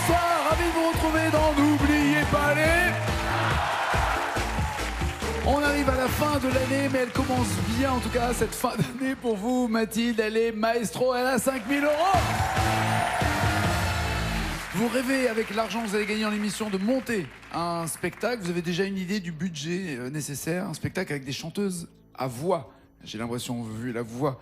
bonsoir, ravi de vous retrouver dans N'oubliez pas les... On arrive à la fin de l'année, mais elle commence bien en tout cas, cette fin d'année pour vous. Mathilde, elle est maestro, elle a 5 000 €. Vous rêvez, avec l'argent que vous allez gagner en émission, de monter un spectacle. Vous avez déjà une idée du budget nécessaire, un spectacle avec des chanteuses à voix. J'ai l'impression, vu la voix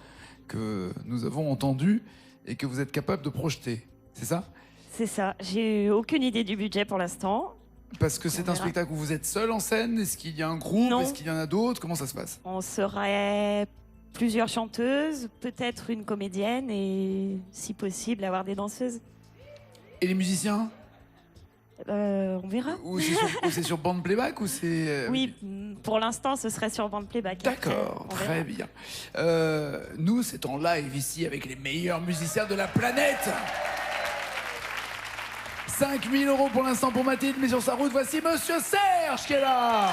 que nous avons entendue et que vous êtes capable de projeter. C'est ça? C'est ça. J'ai aucune idée du budget pour l'instant. Parce que c'est un spectacle où vous êtes seul en scène. Est-ce qu'il y a un groupe? Est-ce qu'il y en a d'autres? Comment ça se passe? On serait plusieurs chanteuses, peut-être une comédienne et, si possible, avoir des danseuses. Et les musiciens? On verra. Ou c'est sur bande playback ou c'est... Oui, pour l'instant, ce serait sur bande playback. D'accord, très bien. Nous, c'est en live ici avec les meilleurs musiciens de la planète. 5 000 € pour l'instant pour Mathilde, mais sur sa route, voici Monsieur Serge qui est là.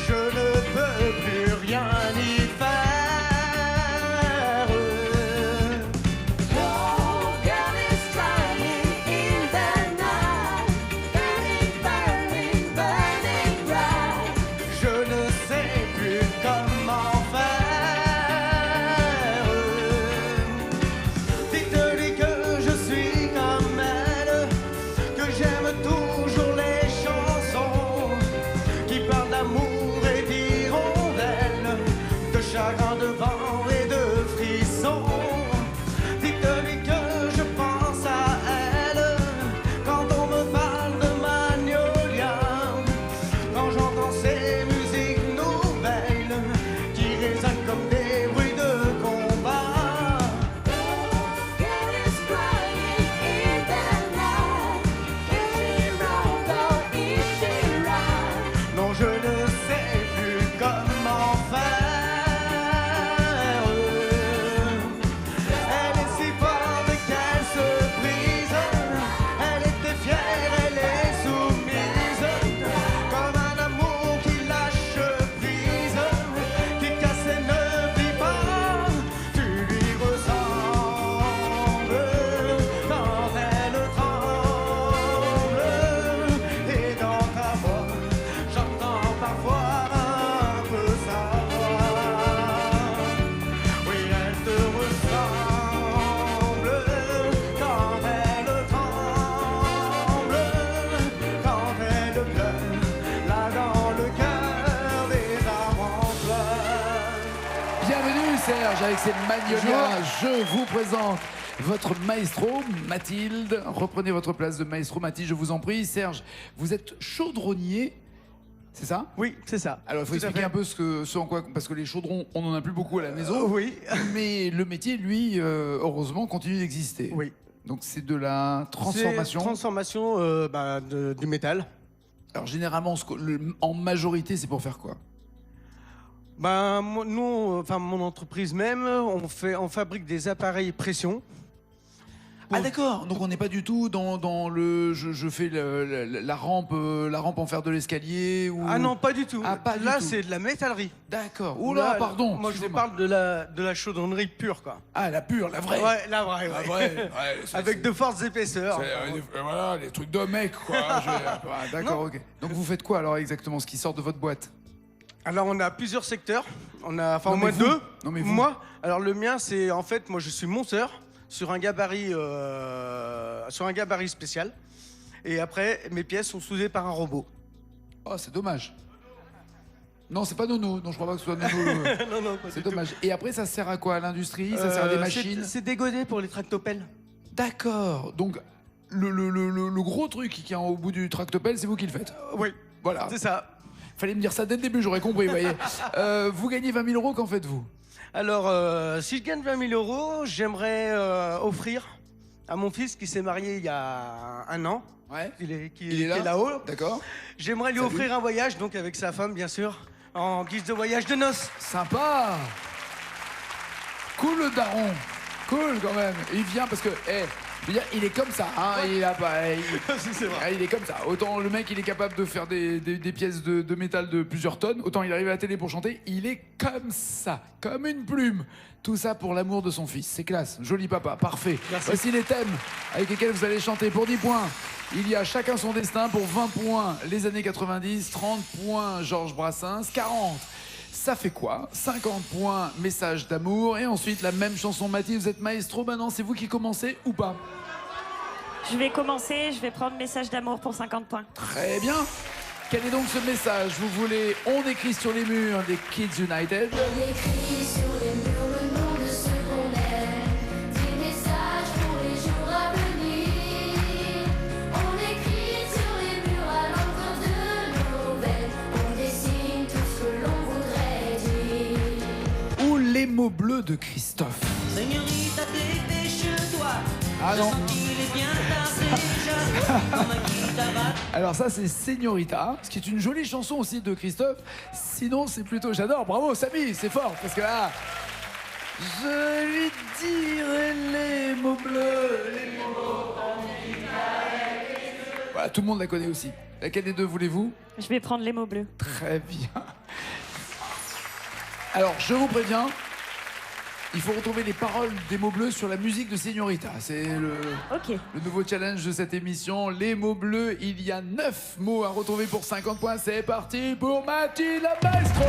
Je ne peux plus rien y faire. Je ne sais plus comment faire. Dites-lui que je suis comme elle, que j'aime toujours les chansons qui parlent d'amour et d'hirondelles, de chagrin, de vent et de frissons. Dites-lui que je pense à elle quand on me parle de Magnolia, quand j'entends ces musiques nouvelles qui résonnent comme des bruits de combat. Non, je ne sais plus comment faire. Elle est si forte qu'elle se brise. Elle était fière, elle est soumise, comme un amour qui lâche prise, qui casse et ne vit pas. Tu lui ressembles quand elle tremble, et dans ta voix j'entends parfois un peu sa voix. Oui, elle te ressemble quand elle tremble, quand elle pleure, là dans le cœur des arbres en fleurs. Bienvenue Serge avec ses magnolias. Je vous présente votre maestro, Mathilde. Reprenez votre place de maestro, Mathilde, je vous en prie. Serge, vous êtes chaudronnier, c'est ça? Oui, c'est ça. Alors il faut Tout à expliquer fait. un peu ce en quoi, parce que les chaudrons, on n'en a plus beaucoup à la maison. Oui. Mais le métier, lui, heureusement, continue d'exister. Oui. Donc c'est de la transformation. C'est transformation du métal. Alors généralement, en majorité, c'est pour faire quoi? Nous, enfin mon entreprise même, on fabrique des appareils pression. Ah d'accord, donc on n'est pas du tout dans le je fais la rampe en fer de l'escalier ou... Ah non, pas du tout. Ah, pas du Là, tout. c'est de la métallerie. D'accord. Oula, Là, pardon. Moi, je vous excusez-moi. parle de la chaudronnerie pure, quoi. Ah, la pure, la vraie. Ouais, la vraie. La ouais. vraie. Ouais, Avec de fortes épaisseurs. voilà, les trucs de mec, quoi. Ah, d'accord, Non. ok. Donc vous faites quoi alors exactement, ce qui sort de votre boîte? Alors, on a plusieurs secteurs. On a, enfin, Non, au mais moins vous. deux. Non, mais vous. Moi, alors le mien, c'est en fait, moi, je suis monteur sur un gabarit spécial. Et après, mes pièces sont soudées par un robot. Oh, c'est dommage. Non, c'est pas Nono. Non, je crois pas que ce soit Nono. Non, non, pas C'est du tout. dommage. Et après, ça sert à quoi? À l'industrie? Ça sert à des machines? C'est des godets pour les tractopelles. D'accord. Donc, le gros truc qui est au bout du tractopelle, c'est vous qui le faites? Oui, Voilà. c'est ça. Fallait me dire ça dès le début, j'aurais compris, vous voyez. Vous gagnez 20 000 €, qu'en faites-vous? Alors, si je gagne 20 000 €, j'aimerais offrir à mon fils qui s'est marié il y a un an, Ouais. qui est Il est là là-haut. D'accord. J'aimerais lui Salut. offrir un voyage, donc avec sa femme, bien sûr, en guise de voyage de noces. Sympa. Cool le daron. Cool quand même. Il vient parce que, Je veux dire, il est comme ça, hein, il a pas... C'est vrai. Il est comme ça. Autant le mec, il est capable de faire des pièces de métal de plusieurs tonnes, autant il arrive à la télé pour chanter, il est comme ça, comme une plume. Tout ça pour l'amour de son fils. C'est classe. Joli papa, parfait. Merci. Voici les thèmes avec lesquels vous allez chanter. Pour 10 points, il y a Chacun son destin. Pour 20 points, les années 90. 30 points, Georges Brassens. 40, Ça fait quoi? 50 points, Message d'amour. Et ensuite, la même chanson. Mathilde, vous êtes maestro. Maintenant, c'est vous qui commencez ou pas? Je vais commencer, je vais prendre Message d'amour pour 50 points. Très bien. Quel est donc ce message? Vous voulez On écrit sur les murs des Kids United? On écrit sur les murs le nom de ce qu'on aime, des messages pour les jours à venir. On écrit sur les murs à l'encre de nos veines, on dessine tout ce que l'on voudrait dire. Ou Les mots bleus de Christophe? Señorita, dépêche-toi. Ah non. Je sens qu'il est bien tard déjà. Dans ma guitare. Alors ça c'est Señorita, ce qui est une jolie chanson aussi de Christophe. Sinon c'est plutôt, j'adore, bravo Samy, c'est fort, parce que là, je lui dirai les mots bleus, les mots... Voilà, tout le monde la connaît aussi. Laquelle des deux voulez-vous? Je vais prendre les mots bleus. Très bien. Alors je vous préviens, il faut retrouver les paroles des mots bleus sur la musique de Señorita. C'est Ok. le nouveau challenge de cette émission. Les mots bleus, il y a 9 mots à retrouver pour 50 points. C'est parti pour Mathilde la maestro.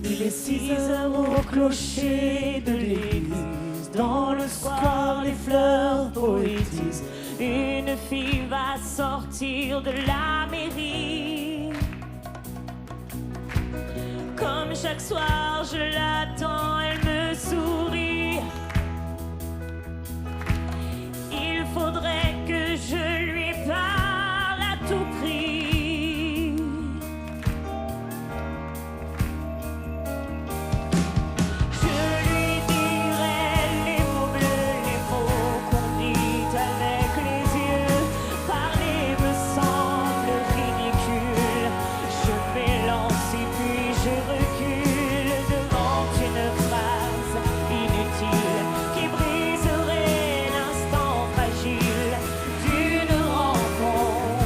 Il est 6 heures au clocher de l'église. Dans le square, les fleurs poétisent. Une fille va sortir de la mairie. Comme chaque soir, je l'attends, elle me sourit. Il faudrait que je lui parle à tout prix. Je lui dirai les mots bleus, les mots qu'on dit avec les yeux. Parler me semble ridicule. Je m'élance et puis je recule devant une phrase inutile qui briserait l'instant fragile d'une rencontre.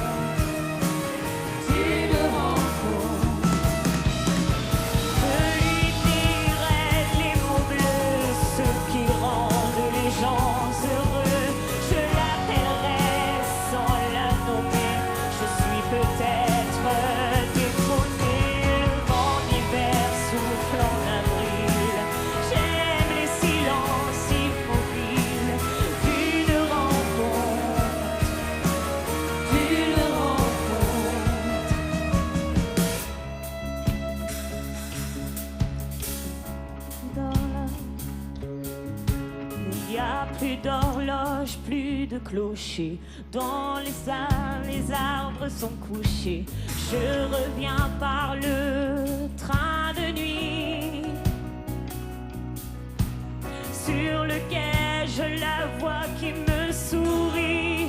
D'une rencontre. Je lui dirai les mots bleus, ceux qui rendent les gens heureux. Je l'appellerai sans la nommer. Je suis peut-être détrônée. Le vent d'hiver souffle en avril. J'aime les silences immobiles d'une rencontre. D'une rencontre. Il n'y a plus d'horloge, plus de clocher. Dans les salles, les arbres sont couchés. Je reviens par le train de nuit. Sur le quai, je la vois qui me sourit.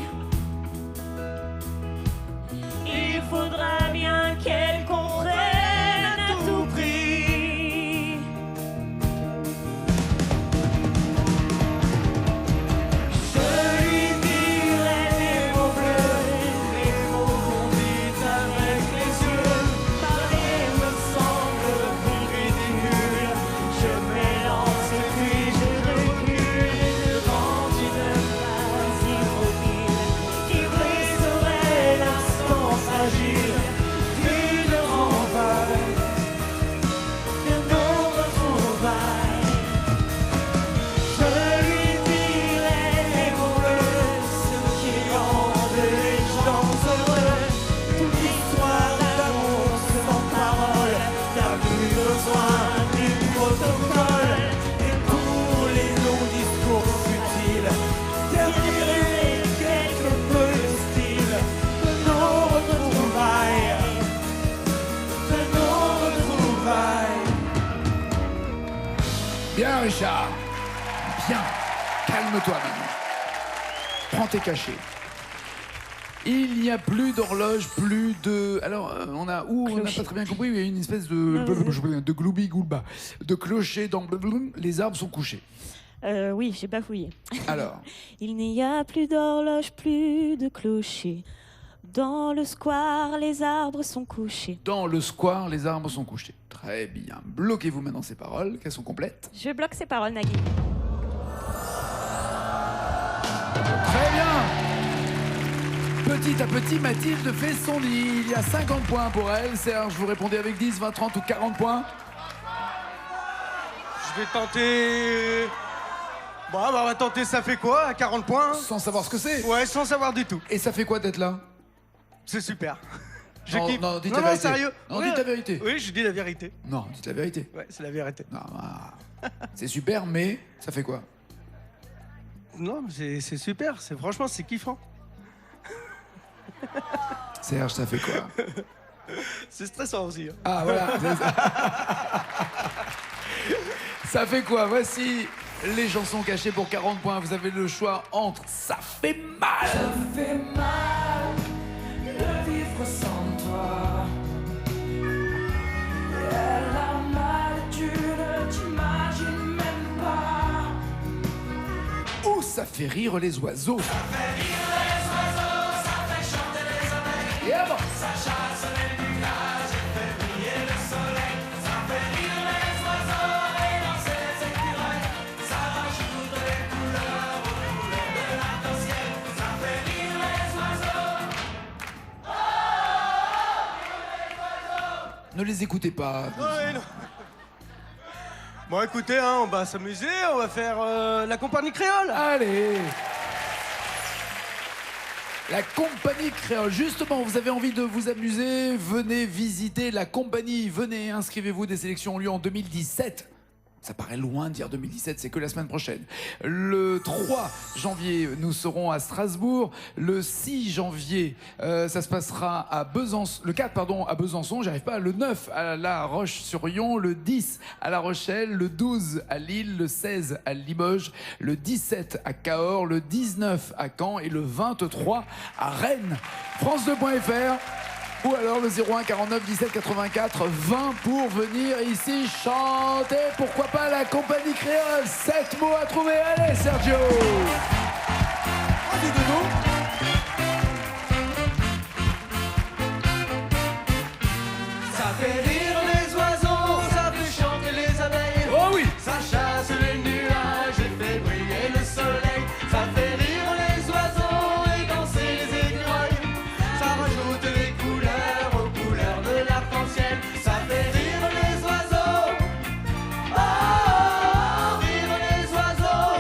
Il faudra bien qu'elle comprenne à tout prix. Je lui dirai les mots bleus, les mots qu'on dit avec les yeux. Parler me semble ridicule. Je m'élance et puis je recule devant une phrase immobile qui briserait l'instant fragile d'une rencontre, de nos retrouvailles. Je lui dirai les mots bleus, ceux qui rendent les gens heureux. Toute histoire d'amour sans parole n'a plus besoin du protocole. Et pour les longs discours futiles, terminer quelque peu le style de nos retrouvailles. De nos retrouvailles. Bien Richard. Bien. Calme-toi maintenant. Prends tes cachets. Il n'y a plus d'horloge, plus de... Alors, on a où on n'a pas très bien compris, il y a une espèce de gloubi-goulba, de clocher dans... Les arbres sont couchés. Oui, j'ai pas fouillé. Alors, Il n'y a plus d'horloge, plus de clocher. Dans le square, les arbres sont couchés. dans le square, les arbres sont couchés. Très bien. Bloquez-vous maintenant ces paroles, qu'elles sont complètes. Je bloque ces paroles, Nagui. Très bien. Petit à petit, Mathilde fait son lit. Il y a 50 points pour elle. Serge, vous répondez avec 10, 20, 30 ou 40 points. Je vais tenter... Bon, bah, on va tenter, ça fait quoi à 40 points? Sans savoir ce que c'est. Ouais, sans savoir du tout. Et ça fait quoi d'être là? C'est super. Je Non, kiffe. non, dites non, la vérité. sérieux. Non, Ouais. dites la vérité. Oui, je dis la vérité. Non, dites la vérité. Ouais, c'est la vérité. Non, c'est super, mais ça fait quoi? Non, mais c'est super. Franchement, c'est kiffant. Serge, ça fait quoi? C'est stressant aussi. Hein. Ah, voilà. Ça fait quoi? Voici les chansons cachées pour 40 points. Vous avez le choix entre Ça fait mal. Ça fait mal de vivre sans toi. Et la malitude, t'imagines même pas. Ou ça fait rire les oiseaux. Ça fait rire les oiseaux, ça fait chanter les abeilles. Et avant. Ça chasse les nuages et fait briller le soleil. Ça fait rire les oiseaux et danser les écureuils. Ça rajoute les couleurs aux couleurs de l'arc-en-ciel. Ça fait rire les oiseaux. Ne les écoutez pas. Ouais, non. Bon, écoutez, hein, on va s'amuser. On va faire la compagnie créole. Allez. La compagnie créole. Justement, vous avez envie de vous amuser, venez visiter la compagnie. Venez, inscrivez-vous, des sélections ont lieu en 2017. Ça paraît loin de dire 2017, c'est que la semaine prochaine. Le 3 janvier, nous serons à Strasbourg. Le 6 janvier, ça se passera à Besançon. Le 4, pardon, à Besançon, j'arrive pas. Le 9 à La Roche-sur-Yon. Le 10 à La Rochelle. Le 12 à Lille. Le 16 à Limoges. Le 17 à Cahors. Le 19 à Caen. Et le 23 à Rennes. France2.fr. Ou alors le 01 49 17 84 20 pour venir ici chanter, pourquoi pas la compagnie créole. 7 mots à trouver, allez Sergio. Vas-y Dodo. Ça fait rire les oiseaux, ça fait chanter les abeilles. Oh oui. Ça chasse les nuages et fait briller le soleil. Ça fait rire les oiseaux et danser les écureuils. Ça rajoute les couleurs aux couleurs de l'arc-en-ciel. Ça fait rire les oiseaux. Oh, rire les oiseaux.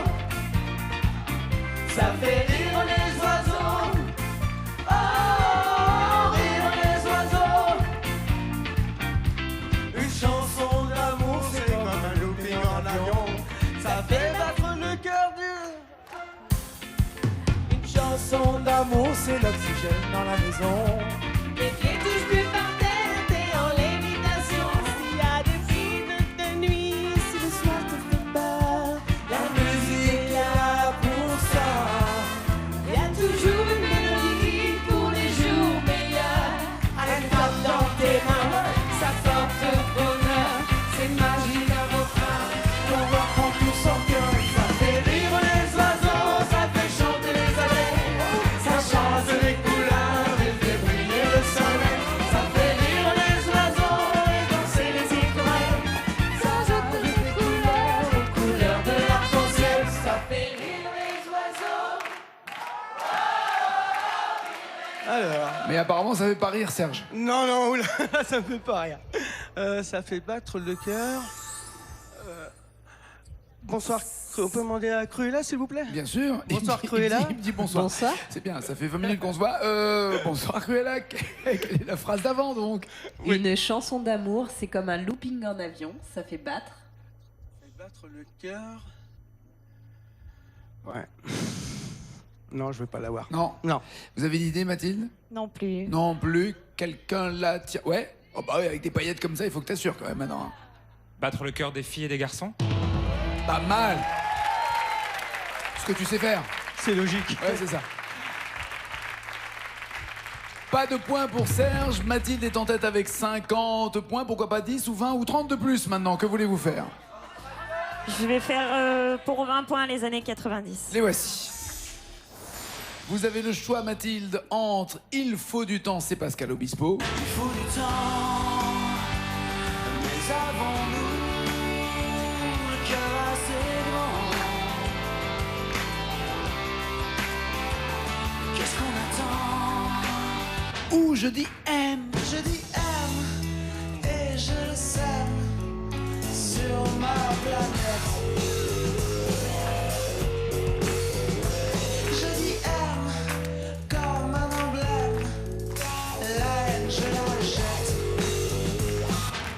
Ça fait rire les oiseaux. Oh, rire les oiseaux. Une chanson d'amour, c'est comme un looping en avion. Ça fait battre le cœur du... Une chanson d'amour, c'est l'oxygène dans la maison. Les pieds touchent plus par terre, t'es en lévitation. S'il y a des films de nuit, si le soir te fait peur, La musique est là pour ça. y a toujours une mélodie pour les jours meilleurs. Elle tape dans tes mains, Ça porte bonheur, c'est magie d'un refrain. on va prendre tout son cœur. Ça fait rire les oiseaux, ça fait chanter les abeilles. Ça change les couleurs et fait briller le soleil. Ça fait rire les oiseaux et danser les écureuils. Ça jette les couleurs aux couleurs de l'arc-en-ciel. Ça fait rire les oiseaux. Alors... Mais apparemment ça fait pas rire Serge. Non, non, oula, ça me fait pas rien. Ça fait battre le cœur. Bonsoir, on peut demander à Cruella, s'il vous plaît? Bien sûr. Bonsoir, Il me dit- Cruella. Il me dit bonsoir. Bonsoir. C'est bien, ça fait 20 minutes qu'on se voit. Bonsoir Cruella. Quelle est la phrase d'avant donc? Oui. Une chanson d'amour, c'est comme un looping en avion, ça fait battre. Ça fait battre le cœur. Ouais. Non, je veux pas l'avoir. Non. Non. Vous avez une idée Mathilde? Non plus. Non plus. Quelqu'un la tire. Ouais. Oh bah oui, avec des paillettes comme ça, il faut que t'assures quand même maintenant. Battre le cœur des filles et des garçons. Pas mal. Ce que tu sais faire. C'est logique. Ouais, c'est ça. Pas de points pour Serge. Mathilde est en tête avec 50 points. Pourquoi pas 10 ou 20 ou 30 de plus maintenant? Que voulez-vous faire? Je vais faire pour 20 points les années 90. Les voici. Vous avez le choix, Mathilde, entre Il faut du temps, c'est Pascal Obispo. Il faut du temps, mais avons-nous le cœur assez grand? Qu'est-ce qu'on attend? Ou je dis M. Je dis aime et je le sème sur ma planète. Je dis aime comme un emblème, la haine je la jette.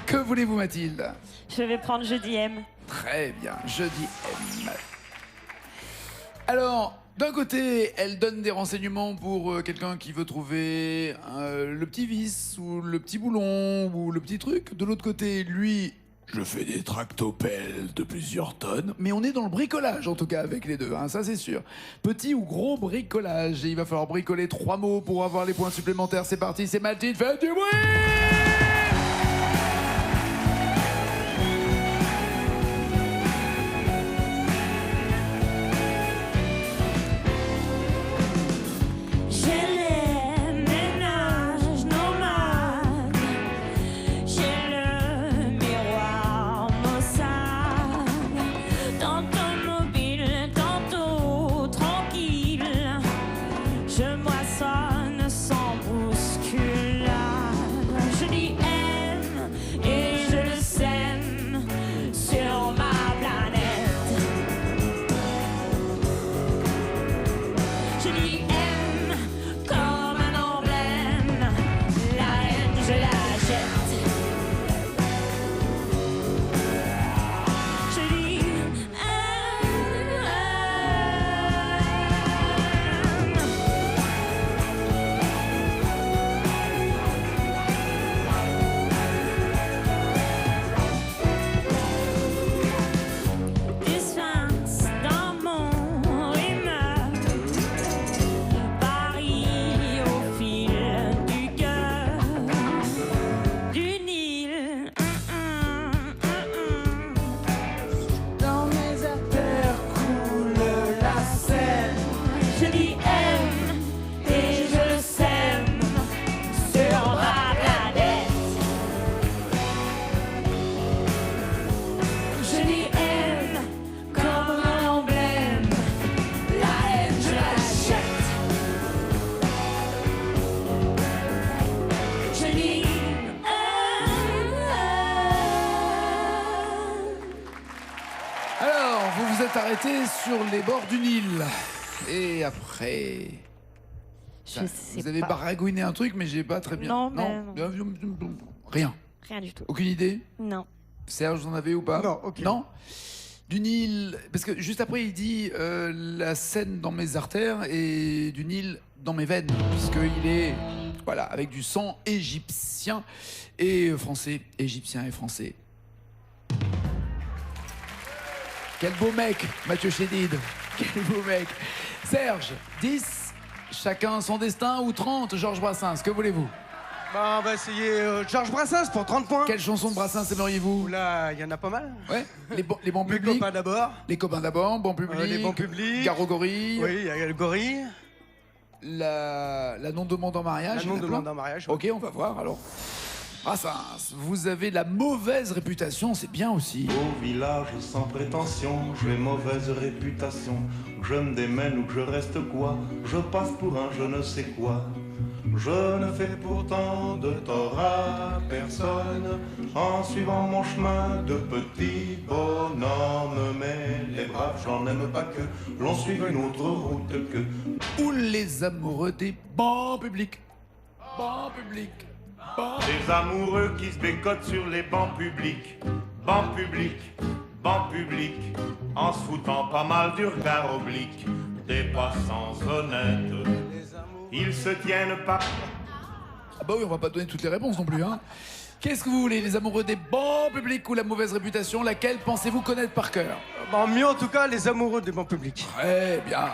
Que voulez-vous, Mathilde? Je vais prendre Jeudi M. Très bien, je dis M. Alors, d'un côté, elle donne des renseignements pour quelqu'un qui veut trouver le petit vis, ou le petit boulon, ou le petit truc. De l'autre côté, lui, je fais des tractopelles de plusieurs tonnes. Mais on est dans le bricolage, en tout cas, avec les deux, hein, ça c'est sûr. Petit ou gros bricolage. Et il va falloir bricoler 3 mots pour avoir les points supplémentaires. C'est parti, c'est Mathilde, faites du bruit! Arrêté sur les bords du Nil. Et après... Je sais vous avez pas. baragouiné un truc, mais j'ai pas très bien... Non, Rien. Rien du tout. Aucune idée? Non. Serge, vous en avez ou pas? Non, ok. Non? Du Nil... Parce que juste après, il dit la Seine dans mes artères et du Nil dans mes veines. Puisqu'il est... Voilà, avec du sang égyptien et français. Égyptien et français. Quel beau mec, Mathieu Chédid. Quel beau mec. Serge, 10, chacun son destin, ou 30, Georges Brassens, que voulez-vous? Bah, on va essayer Georges Brassens pour 30 points. Quelle chanson de Brassens aimeriez-vous? Oula, il y en a pas mal. Ouais, les bons Mes publics. copains d'abord. Les copains d'abord, bon public. Les bons publics. Garo Gorille. Oui, il y a le gorille. La non-demande en mariage. La non-demande en mariage. Ok, on va voir alors. Brassens, vous avez la mauvaise réputation, c'est bien aussi. Au village sans prétention, j'ai mauvaise réputation. Que je me démène ou que je reste quoi, je passe pour un je ne sais quoi. Je ne fais pourtant de tort à personne en suivant mon chemin de petit bonhomme. Mais les braves, j'en aime pas que l'on suive une autre route que. Ou les amoureux des bancs publics. Bancs publics. Des amoureux qui se bécotent sur les bancs publics. Bancs publics, bancs publics, en se foutant pas mal du regard oblique des passants honnêtes. Ils se tiennent pas. Ah bah oui, on va pas donner toutes les réponses non plus, hein. Qu'est-ce que vous voulez, les amoureux des bancs publics ou la mauvaise réputation? Laquelle pensez-vous connaître par cœur? Bon, mieux en tout cas, les amoureux des bancs publics. Très bien.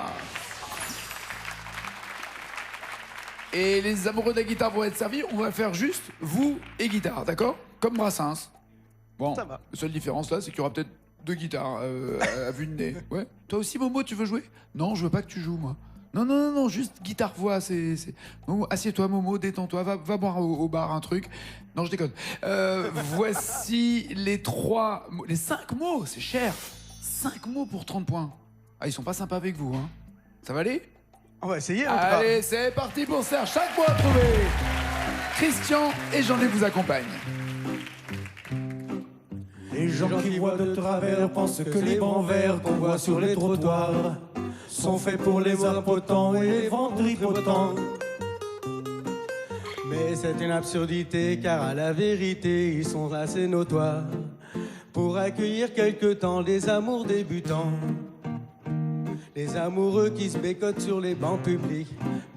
Et les amoureux de la guitare vont être servis. On va faire juste vous et guitare, d'accord? Comme Brassens. Bon, Ça va. la seule différence là, c'est qu'il y aura peut-être 2 guitares à vue de nez. Ouais. Toi aussi, Momo, tu veux jouer? Non, je veux pas que tu joues, moi. Non, juste guitare-voix, c'est... Momo, assieds-toi, Momo, détends-toi, va boire au bar un truc. Non, je déconne. Voici les 5 mots, c'est cher. 5 mots pour 30 points. Ah, ils sont pas sympas avec vous, hein. Ça va aller? On va essayer en tout cas. Allez, c'est parti pour Serge. Chaque mot à trouver. Christian et Jean-Luc vous accompagnent. Les gens qui voient de travers pensent que les bancs verts qu'on voit sur les trottoirs sont faits pour les impotents et les ventripotents. Mais c'est une absurdité car à la vérité ils sont assez notoires pour accueillir quelque temps les amours débutants. Les amoureux qui se bécotent sur les bancs publics,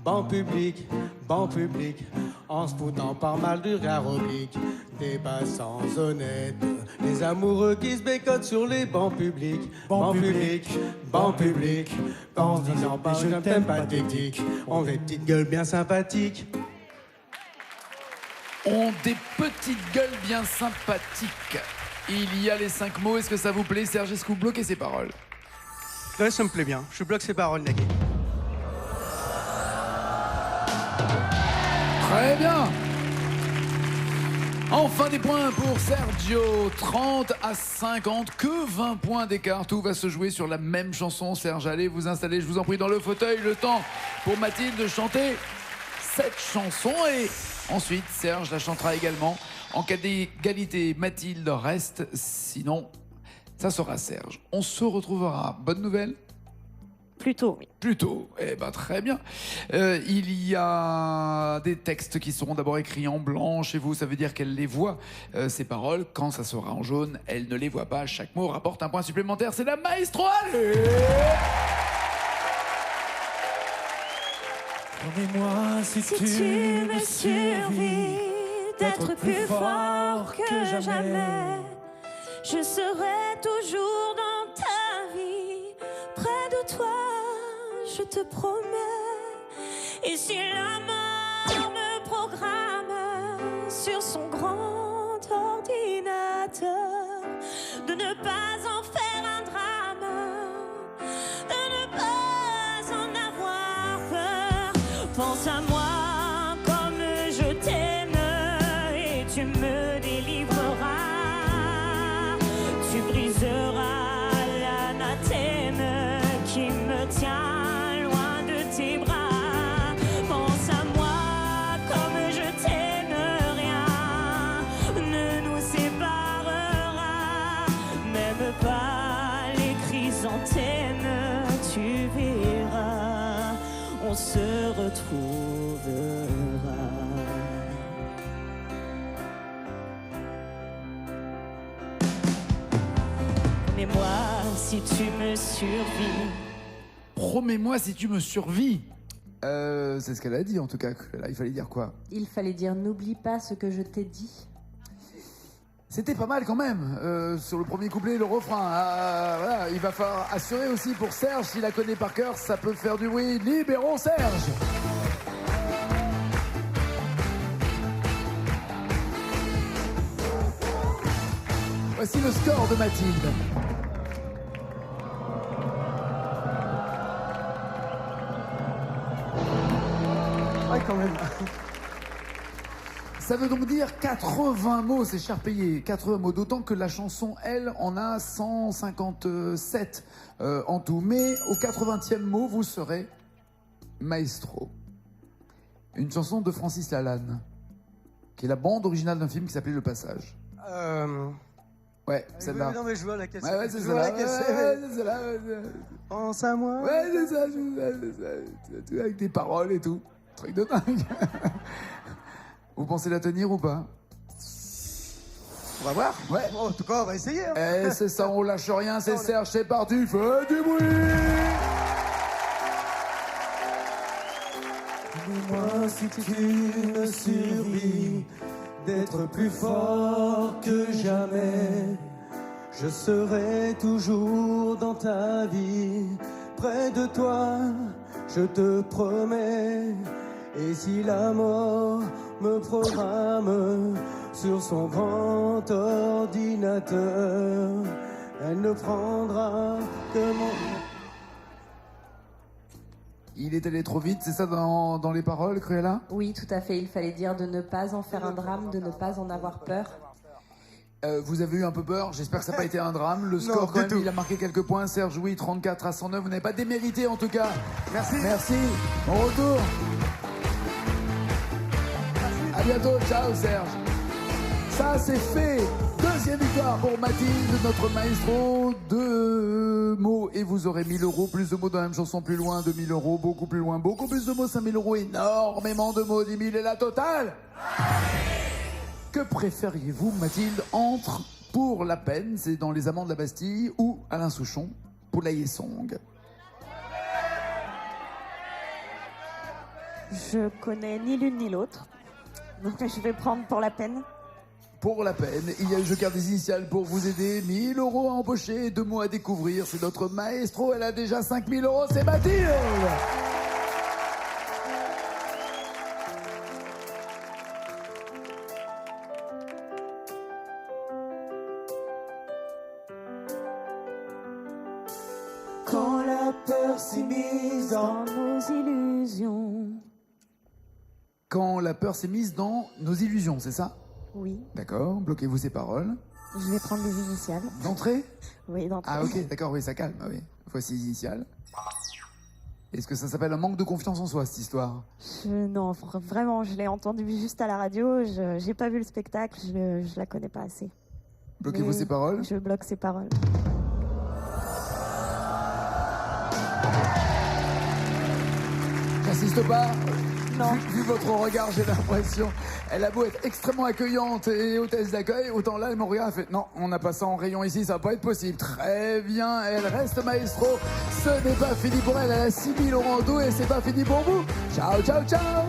bancs publics, bancs publics, en se foutant par mal du regard oblique des passants honnêtes. Les amoureux qui se bécotent sur les bancs publics, bancs publics, bancs publics, en se disant pas je t'aime pathétique, ont des petites gueules bien sympathiques. Ont des petites gueules bien sympathiques. Il y a les 5 mots. Est-ce que ça vous plaît, Serge? Est-ce que vous bloquez ces paroles? Ouais, ça me plaît bien. Je bloque ces paroles, Nagui. Très bien. Enfin des points pour Sergio, 30 à 50, que 20 points d'écart. Tout va se jouer sur la même chanson. Serge, allez vous installer, je vous en prie, dans le fauteuil. Le temps pour Mathilde de chanter cette chanson. Et ensuite, Serge la chantera également. En cas d'égalité, Mathilde reste. Sinon, ça sera Serge. On se retrouvera. Bonne nouvelle? Plutôt, oui. Plutôt, eh ben très bien. Il y a des textes qui seront d'abord écrits en blanc chez vous, ça veut dire qu'elle les voit, ces paroles. Quand ça sera en jaune, elle ne les voit pas. Chaque mot rapporte un point supplémentaire. C'est la maestro. Allez, Promets-moi si tu me survis d'être plus fort que jamais, je serai toujours dans ta vie, près de toi, je te promets. Et si la mort me programme sur son grand ordinateur, de ne pas en faire un drame, de ne pas en avoir peur, pense à moi comme je t'aime et tu me délivreras. Tu briseras l'anathème qui me tient loin de tes bras. Pense à moi comme je t'aime, rien ne nous séparera, même pas les chrysanthèmes, tu verras, on se retrouvera. Promets-moi si tu me survis. promets-moi si tu me survis. C'est ce qu'elle a dit en tout cas. Là, il fallait dire quoi? Il fallait dire n'oublie pas ce que je t'ai dit. C'était pas mal quand même, sur le premier couplet, le refrain. Voilà, il va falloir assurer aussi pour Serge, s'il la connaît par cœur, ça peut faire du bruit. Libérons Serge. Voici le score de Mathilde. Ouais, quand même. Ça veut donc dire 80 mots, c'est cher payé. 80 mots, d'autant que la chanson, elle, en a 157 en tout. Mais au 80e mot, vous serez maestro. Une chanson de Francis Lalanne, qui est la bande originale d'un film qui s'appelait Le Passage. Ouais, celle-là. Non, mais je vois la cassette. Ouais, c'est Je vois la celle-là. cassette. Ouais, c'est celle-là. Pense à moi. Ouais, c'est ça, c'est ça. Avec des paroles et tout. Truc de dingue. Vous pensez la tenir ou pas? On va voir. Ouais. Bon, en tout cas, on va essayer. Hein. Eh, c'est ça, on lâche rien, c'est Serge, c'est parti, fais du bruit! Dis-moi si tu me survis d'être plus fort que jamais. Je serai toujours dans ta vie, près de toi, je te promets. Et si la mort me programme sur son grand ordinateur, elle ne prendra que mon... Il est allé trop vite, c'est ça dans les paroles, Cruella? Oui, tout à fait. Il fallait dire de ne pas en faire un drame, de ne pas en avoir peur. Vous avez eu un peu peur, j'espère que ça n'a pas été un drame. Le score, quand même, il a marqué quelques points. Serge, oui, 34 à 109. Vous n'avez pas démérité, en tout cas. Merci. Merci. Bon retour. À bientôt. Ciao, Serge. Ça, c'est fait. Deuxième victoire pour Mathilde, notre maestro. 2 mots et vous aurez 1000 euros. Plus de mots dans la même chanson, plus loin, 2000 euros. Beaucoup plus loin, beaucoup plus de mots, 5000 euros. Énormément de mots, 10 000 et la totale. Que préfériez-vous, Mathilde, entre Pour la peine, c'est dans Les Amants de la Bastille, ou Alain Souchon, Poulailler Song? Je connais ni l'une ni l'autre, donc je vais prendre Pour la peine. Pour la peine, il y a le Joker des initiales pour vous aider. 1000 euros à empocher, 2 mots à découvrir. C'est notre maestro, elle a déjà 5000 euros, c'est Mathilde! Quand la peur s'est mise Dans nos illusions. Quand la peur s'est mise dans nos illusions, c'est ça? Oui, D'accord, bloquez-vous ces paroles. je vais prendre les initiales. D'entrée? Oui, d'entrée. Ah ok, d'accord, oui, ça calme, ah oui. Voici les initiales. Est-ce que ça s'appelle un manque de confiance en soi, cette histoire? Non, vraiment, je l'ai entendu juste à la radio. Je n'ai pas vu le spectacle, je la connais pas assez. Bloquez-vous Mais ces paroles. Je bloque ces paroles. J'insiste pas. Non. Vu votre regard, j'ai l'impression. Elle a beau être extrêmement accueillante et hôtesse d'accueil, autant là, elle me regarde, elle fait non, on n'a pas ça en rayon ici, ça va pas être possible. Très bien, elle reste maestro. Ce n'est pas fini pour elle, elle a 6000 euros en dos et c'est pas fini pour vous. Ciao, ciao, ciao.